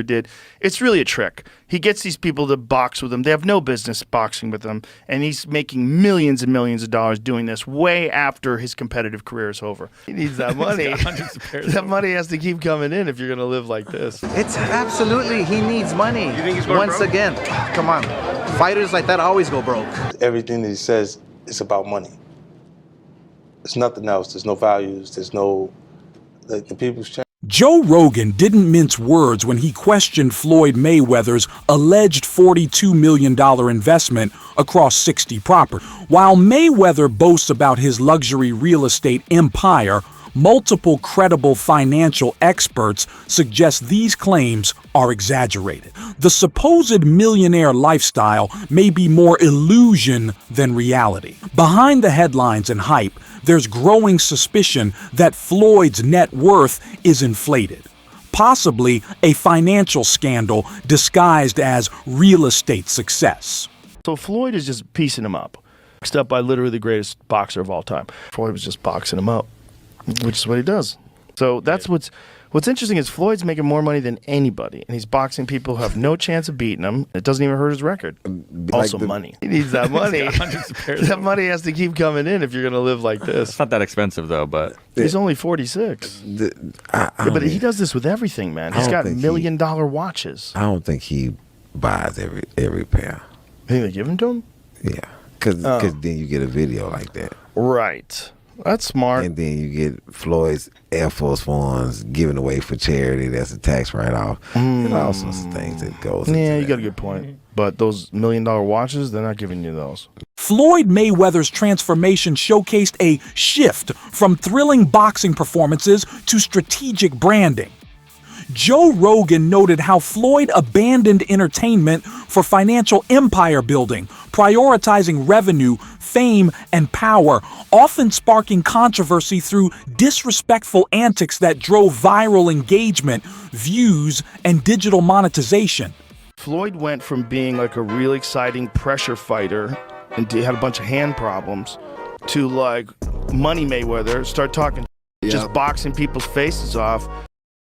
did. It's really a trick. He gets these people to box with him. They have no business boxing with him, and he's making millions and millions of dollars doing this way after his competitive career is over. He needs that money. That money has to keep coming in if you're going to live like this. It's absolutely, he needs money. You think he's going Once broke? again, come on. Fighters like that always go broke. Everything that he says is about money. There's nothing else. There's no values. There's no, the people's change. Joe Rogan didn't mince words when he questioned Floyd Mayweather's alleged $42 million investment across 60 properties. While Mayweather boasts about his luxury real estate empire, multiple credible financial experts suggest these claims are exaggerated. The supposed millionaire lifestyle may be more illusion than reality. Behind the headlines and hype, there's growing suspicion that Floyd's net worth is inflated. Possibly a financial scandal disguised as real estate success. So Floyd is just piecing him up. Boxed up by literally the greatest boxer of all time. Floyd was just boxing him up, which is what he does. So that's what's interesting is Floyd's making more money than anybody, and he's boxing people who have no chance of beating him. It doesn't even hurt his record. Also money. He needs that money. That money has to keep coming in if you're going to live like this. It's not that expensive, though, but... He's only 46. But he does this with everything, man. He's got $1 million watches. I don't think he buys every pair. You think they give them to him? Yeah, because then you get a video like that. Right. That's smart. And then you get Floyd's Air Force Ones given away for charity. That's a tax write-off. And all sorts of things that goes into Yeah, you that. got a good point. But those $1 million watches, they're not giving you those. Floyd Mayweather's transformation showcased a shift from thrilling boxing performances to strategic branding. Joe Rogan noted how Floyd abandoned entertainment for financial empire building, prioritizing revenue, fame, and power, often sparking controversy through disrespectful antics that drove viral engagement, views, and digital monetization. Floyd went from being like a real exciting pressure fighter and had a bunch of hand problems to like Money Mayweather, start talking, just boxing people's faces off.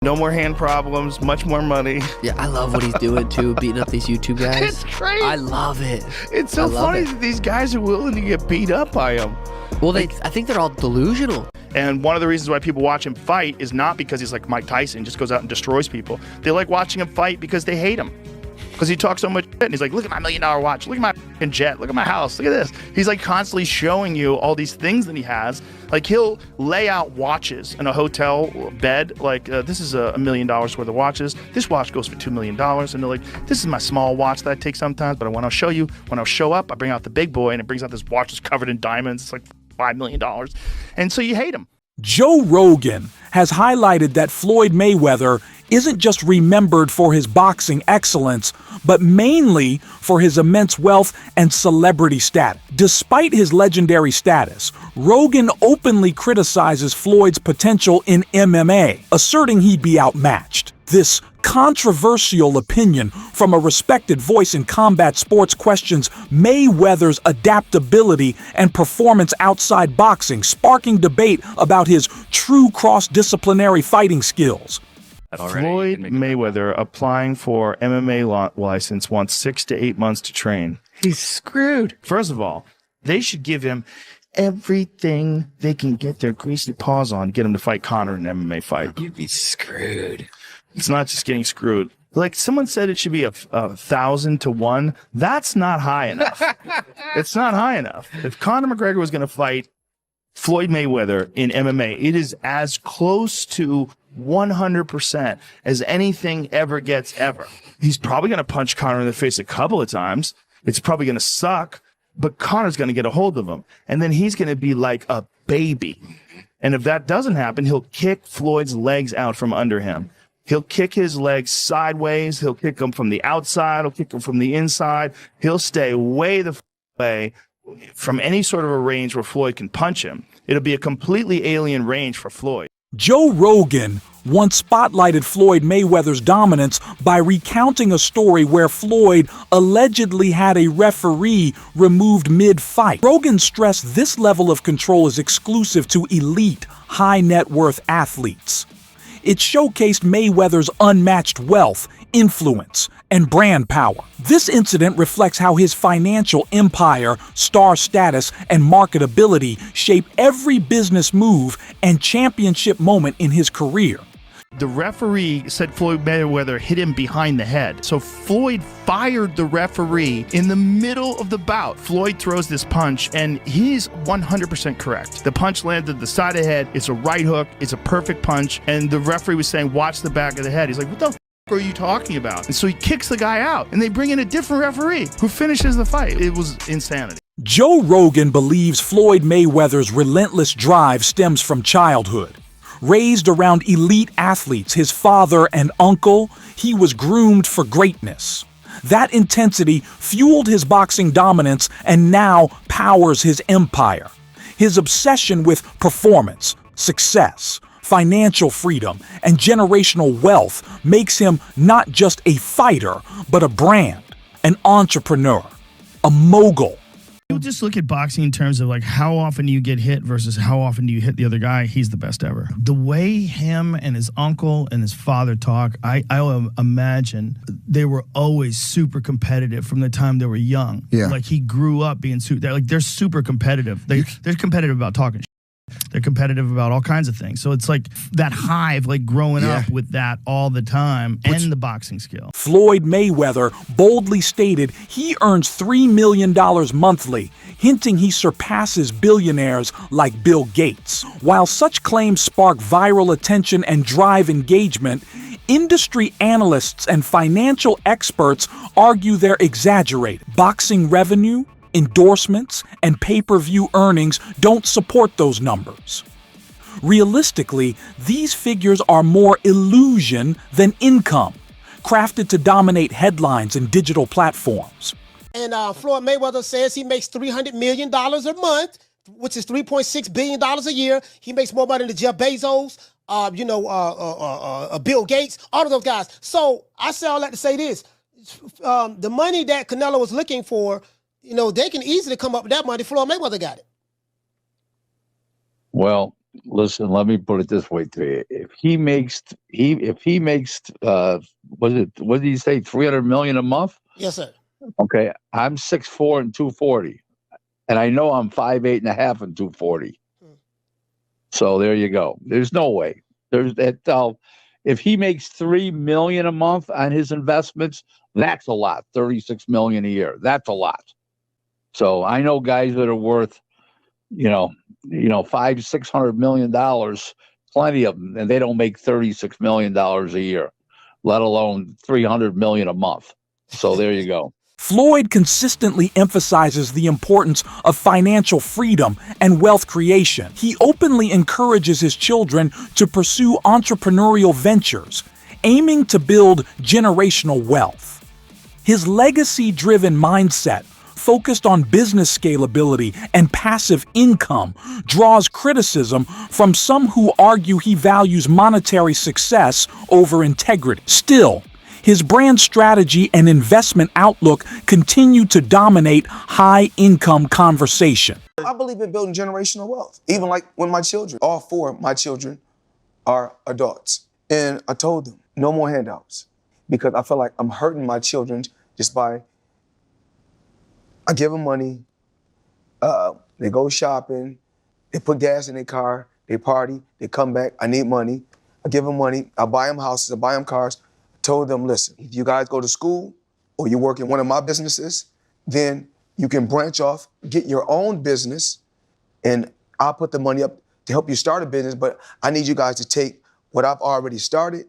No more hand problems, much more money. Yeah, I love what he's doing too, beating up these YouTube guys. It's crazy. I love it. It's so funny that these guys are willing to get beat up by him. Well, I think they're all delusional. And one of the reasons why people watch him fight is not because he's like Mike Tyson, just goes out and destroys people. They like watching him fight because they hate him. Because he talks so much shit, and he's like, look at my $1 million watch, look at my fucking jet, look at my house, look at this. He's like constantly showing you all these things that he has. Like he'll lay out watches in a hotel bed, like this is $1 million worth of watches. This watch goes for $2 million. And they're like, this is my small watch that I take sometimes, but when I show you, when I show up, I bring out the big boy, and it brings out this watch that's covered in diamonds. It's like $5 million. And so you hate him. Joe Rogan has highlighted that Floyd Mayweather isn't just remembered for his boxing excellence, but mainly for his immense wealth and celebrity status. Despite his legendary status, Rogan openly criticizes Floyd's potential in MMA, asserting he'd be outmatched. This controversial opinion from a respected voice in combat sports questions Mayweather's adaptability and performance outside boxing, sparking debate about his true cross-disciplinary fighting skills. Floyd Mayweather applying for MMA license wants 6 to 8 months to train. He's screwed. First of all, they should give him everything they can get their greasy paws on to get him to fight Conor in an MMA fight. You'd be screwed. It's not just getting screwed. Like someone said it should be 1,000 to 1. That's not high enough. It's not high enough. If Conor McGregor was going to fight Floyd Mayweather in MMA, it is as close to 100% as anything ever gets ever. He's probably going to punch Conor in the face a couple of times. It's probably going to suck, but Conor's going to get a hold of him. And then he's going to be like a baby. And if that doesn't happen, he'll kick Floyd's legs out from under him. He'll kick his legs sideways. He'll kick them from the outside. He'll kick them from the inside. He'll stay way the way from any sort of a range where Floyd can punch him. It'll be a completely alien range for Floyd. Joe Rogan once spotlighted Floyd Mayweather's dominance by recounting a story where Floyd allegedly had a referee removed mid-fight. Rogan stressed this level of control is exclusive to elite, high-net-worth athletes. It showcased Mayweather's unmatched wealth, influence, and brand power. This incident reflects how his financial empire, star status, and marketability shape every business move and championship moment in his career. The referee said Floyd Mayweather hit him behind the head. So Floyd fired the referee in the middle of the bout. Floyd throws this punch, and he's 100% correct. The punch landed the side of the head. It's a right hook. It's a perfect punch. And the referee was saying, watch the back of the head. He's like, what the are you talking about? And so he kicks the guy out, and they bring in a different referee who finishes the fight. It was insanity. Joe Rogan believes Floyd Mayweather's relentless drive stems from childhood. Raised around elite athletes, his father and uncle, he was groomed for greatness. That intensity fueled his boxing dominance and now powers his empire. His obsession with performance, success, financial freedom, and generational wealth makes him not just a fighter, but a brand, an entrepreneur, a mogul. You just look at boxing in terms of like how often you get hit versus how often do you hit the other guy. He's the best ever. The way him and his uncle and his father talk, I imagine they were always super competitive from the time they were young. Yeah. Like he grew up being they're super competitive. They're competitive about talking. They're competitive about all kinds of things. So it's like that hive, like growing up with that all the time and the boxing skill. Floyd Mayweather boldly stated he earns $3 million monthly, hinting he surpasses billionaires like Bill Gates. While such claims spark viral attention and drive engagement, industry analysts and financial experts argue they're exaggerated. Boxing revenue, endorsements, and pay-per-view earnings don't support those numbers. Realistically, these figures are more illusion than income, crafted to dominate headlines and digital platforms. And Floyd Mayweather says he makes $300 million a month, which is $3.6 billion a year. He makes more money than Jeff Bezos, Bill Gates, all of those guys. So I say all that to say this. The money that Canelo was looking for, they can easily come up with that money. Floyd Mayweather got it. Well, listen, let me put it this way to you. If he makes what did he say, 300 million a month? Yes, sir. Okay. I'm 6'4" and 240. And I know I'm 5'8" and a half and 240. So there you go. There's no way. There's that if he makes $3 million a month on his investments, that's a lot. 36 million a year. That's a lot. So I know guys that are worth, $500-600 million, plenty of them, and they don't make $36 million a year, let alone 300 million a month. So there you go. Floyd consistently emphasizes the importance of financial freedom and wealth creation. He openly encourages his children to pursue entrepreneurial ventures, aiming to build generational wealth. His legacy-driven mindset, focused on business scalability and passive income, draws criticism from some who argue he values monetary success over integrity. Still, his brand strategy and investment outlook continue to dominate high-income conversation. I believe in building generational wealth. Even like when my children, all four of my children are adults. And I told them, no more handouts. Because I feel like I'm hurting my children just by, I give them money, they go shopping, they put gas in their car, they party, they come back, I need money. I give them money, I buy them houses, I buy them cars. I told them, listen, if you guys go to school or you work in one of my businesses, then you can branch off, get your own business, and I'll put the money up to help you start a business, but I need you guys to take what I've already started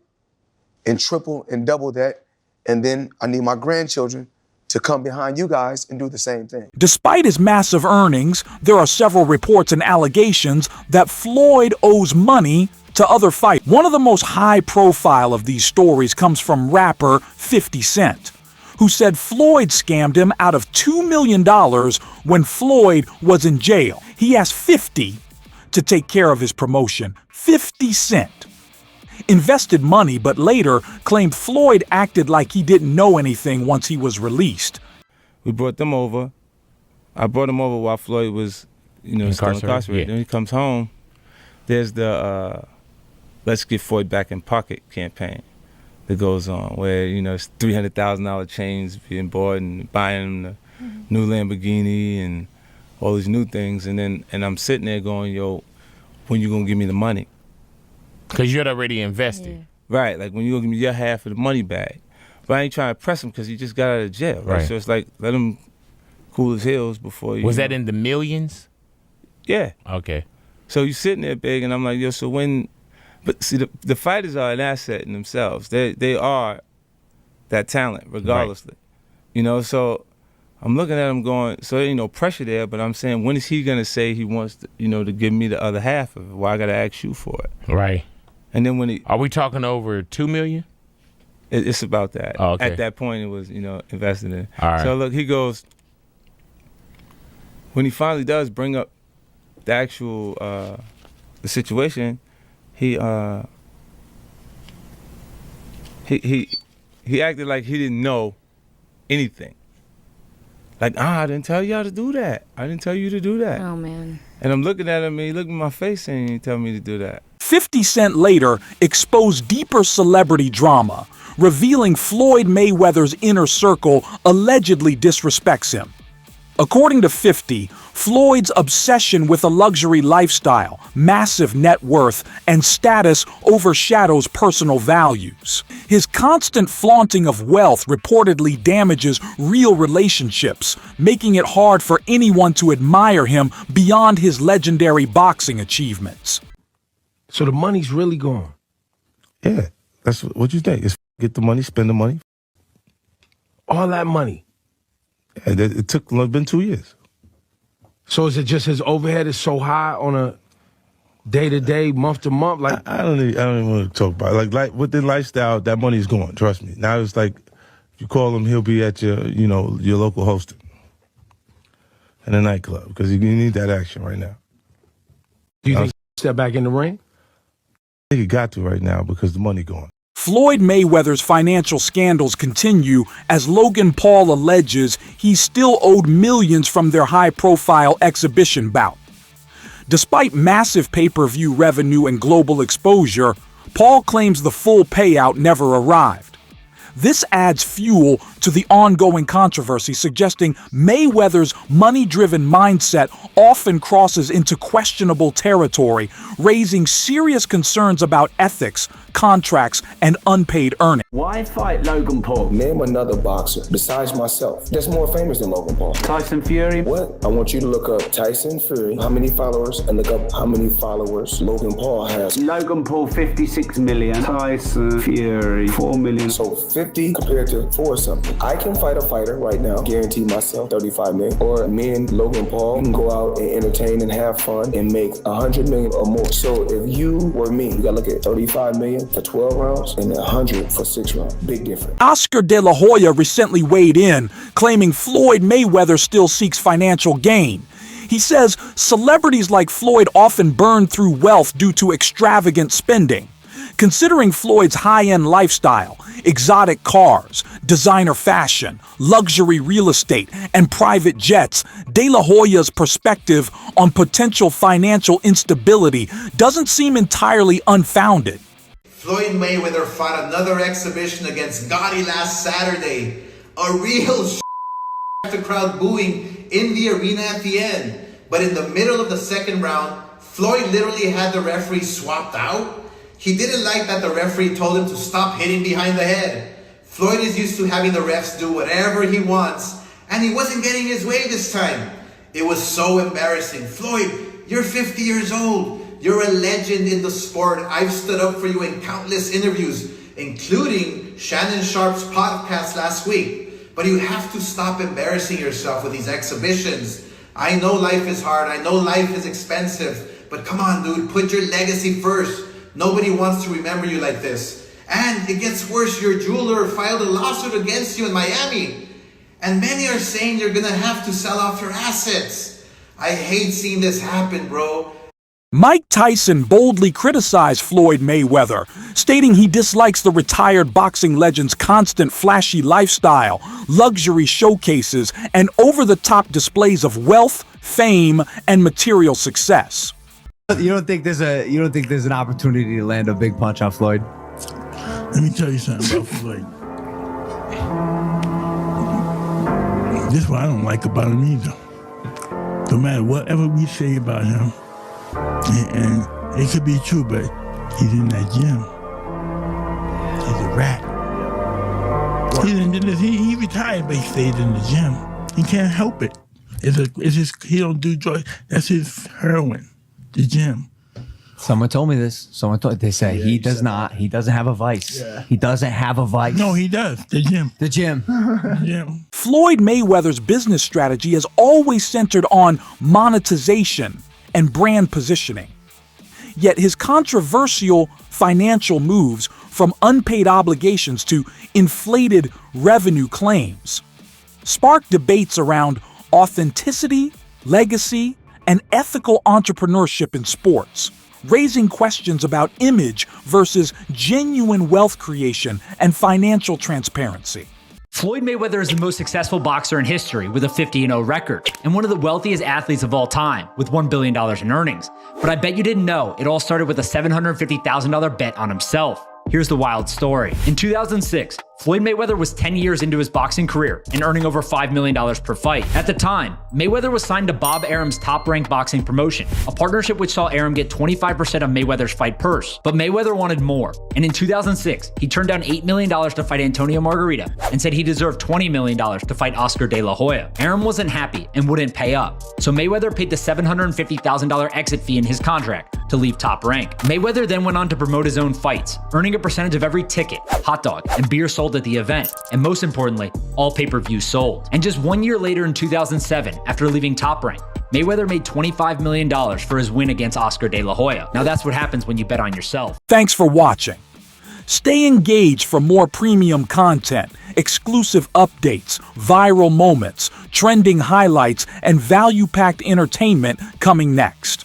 and triple and double that, and then I need my grandchildren to come behind you guys and do the same thing. Despite his massive earnings, there are several reports and allegations that Floyd owes money to other fighters. One of the most high-profile of these stories comes from rapper 50 Cent, who said Floyd scammed him out of $2 million when Floyd was in jail. He asked 50 to take care of his promotion. 50 Cent invested money, but later claimed Floyd acted like he didn't know anything once he was released. We brought them over. I brought him over while Floyd was, still incarcerated. Yeah. Then he comes home. There's the Let's Get Floyd Back in Pocket campaign, that goes on, where it's $300,000 chains being bought and buying the new Lamborghini and all these new things, and I'm sitting there going, yo, when you gonna give me the money? Because you had already invested. Yeah. Right, like when you gonna give me your half of the money back? But I ain't trying to press him because he just got out of jail, right? So it's like, let him cool his heels before you. Was that in the millions? Yeah. Okay. So you sitting there big, and I'm like, yo, so when? But see, the fighters are an asset in themselves. They are that talent, regardlessly. Right. So I'm looking at him going, so there ain't no pressure there, but I'm saying, when is he gonna say he wants to, to give me the other half of it? Why I gotta ask you for it? Right. And then when are we talking over $2 million? It's about that. Oh, okay. At that point, it was invested in. All right. So look, he goes, when he finally does bring up the actual the situation, he acted like he didn't know anything. Like, I didn't tell y'all to do that. I didn't tell you to do that. Oh, man. And I'm looking at him, and he looked in my face, and he didn't tell me to do that. 50 Cent later exposed deeper celebrity drama, revealing Floyd Mayweather's inner circle allegedly disrespects him. According to 50, Floyd's obsession with a luxury lifestyle, massive net worth, and status overshadows personal values. His constant flaunting of wealth reportedly damages real relationships, making it hard for anyone to admire him beyond his legendary boxing achievements. So the money's really gone. Yeah, that's what you think. It's get the money, spend the money. All that money. Yeah, it took been 2 years. So is it just his overhead is so high on a day-to-day, month-to-month? Like I don't even want to talk about it. Like with the lifestyle, that money's gone. Trust me. Now it's like, if you call him, he'll be at your local hosting in a nightclub because you need that action right now. Do you think he step back in the ring? I think he got to right now because the money gone. Floyd Mayweather's financial scandals continue as Logan Paul alleges he's still owed millions from their high-profile exhibition bout. Despite massive pay-per-view revenue and global exposure, Paul claims the full payout never arrived. This adds fuel to the ongoing controversy, suggesting Mayweather's money-driven mindset often crosses into questionable territory, raising serious concerns about ethics, contracts, and unpaid earnings. Why fight Logan Paul? Name another boxer besides myself that's more famous than Logan Paul. Tyson Fury? What? I want you to look up Tyson Fury, how many followers, and look up how many followers Logan Paul has. Logan Paul, 56 million. Tyson Fury, 4 million. So 50 compared to 4 something. I can fight a fighter right now, guarantee myself 35 million. Or me and Logan Paul can go out and entertain and have fun and make 100 million or more. So if you were me, you gotta look at 35 million for 12 rounds and 100 for 6 rounds. Big difference. Oscar De La Hoya recently weighed in, claiming Floyd Mayweather still seeks financial gain. He says celebrities like Floyd often burn through wealth due to extravagant spending. Considering Floyd's high-end lifestyle, exotic cars, designer fashion, luxury real estate, and private jets, De La Hoya's perspective on potential financial instability doesn't seem entirely unfounded. Floyd Mayweather fought another exhibition against Gotti last Saturday. A real the crowd booing in the arena at the end. But in the middle of the second round, Floyd literally had the referee swapped out. He didn't like that the referee told him to stop hitting behind the head. Floyd is used to having the refs do whatever he wants, and he wasn't getting his way this time. It was so embarrassing. Floyd, you're 50 years old. You're a legend in the sport. I've stood up for you in countless interviews, including Shannon Sharp's podcast last week. But you have to stop embarrassing yourself with these exhibitions. I know life is hard. I know life is expensive. But come on, dude, put your legacy first. Nobody wants to remember you like this. And it gets worse. Your jeweler filed a lawsuit against you in Miami. And many are saying you're going to have to sell off your assets. I hate seeing this happen, bro. Mike Tyson boldly criticized Floyd Mayweather, stating he dislikes the retired boxing legend's constant flashy lifestyle, luxury showcases, and over-the-top displays of wealth, fame, and material success. You don't think there's an opportunity to land a big punch on Floyd? Let me tell you something about Floyd. This is what I don't like about him either. No matter whatever we say about him, and it could be true, but he's in that gym. He's a rat. He retired, but he stayed in the gym. He can't help it. It's just he don't do drugs. That's his heroin, the gym. Someone told me this. They say he does not. He doesn't have a vice. Yeah. He doesn't have a vice. No, he does. The gym. The gym. The gym. Floyd Mayweather's business strategy has always centered on monetization and brand positioning. Yet his controversial financial moves, from unpaid obligations to inflated revenue claims, sparked debates around authenticity, legacy, and ethical entrepreneurship in sports, raising questions about image versus genuine wealth creation and financial transparency. Floyd Mayweather is the most successful boxer in history with a 50-0 record and one of the wealthiest athletes of all time with $1 billion in earnings. But I bet you didn't know it all started with a $750,000 bet on himself. Here's the wild story. In 2006, Floyd Mayweather was 10 years into his boxing career and earning over $5 million per fight. At the time, Mayweather was signed to Bob Arum's Top-Rank Boxing promotion, a partnership which saw Arum get 25% of Mayweather's fight purse. But Mayweather wanted more, and in 2006, he turned down $8 million to fight Antonio Margarita and said he deserved $20 million to fight Oscar De La Hoya. Arum wasn't happy and wouldn't pay up, so Mayweather paid the $750,000 exit fee in his contract to leave Top Rank. Mayweather then went on to promote his own fights, earning a percentage of every ticket, hot dog, and beer sold at the event, and most importantly, all pay-per-views sold. And just 1 year later in 2007, after leaving Top Rank, Mayweather made $25 million for his win against Oscar De La Hoya. Now that's what happens when you bet on yourself. Thanks for watching. Stay engaged for more premium content, exclusive updates, viral moments, trending highlights, and value-packed entertainment coming next.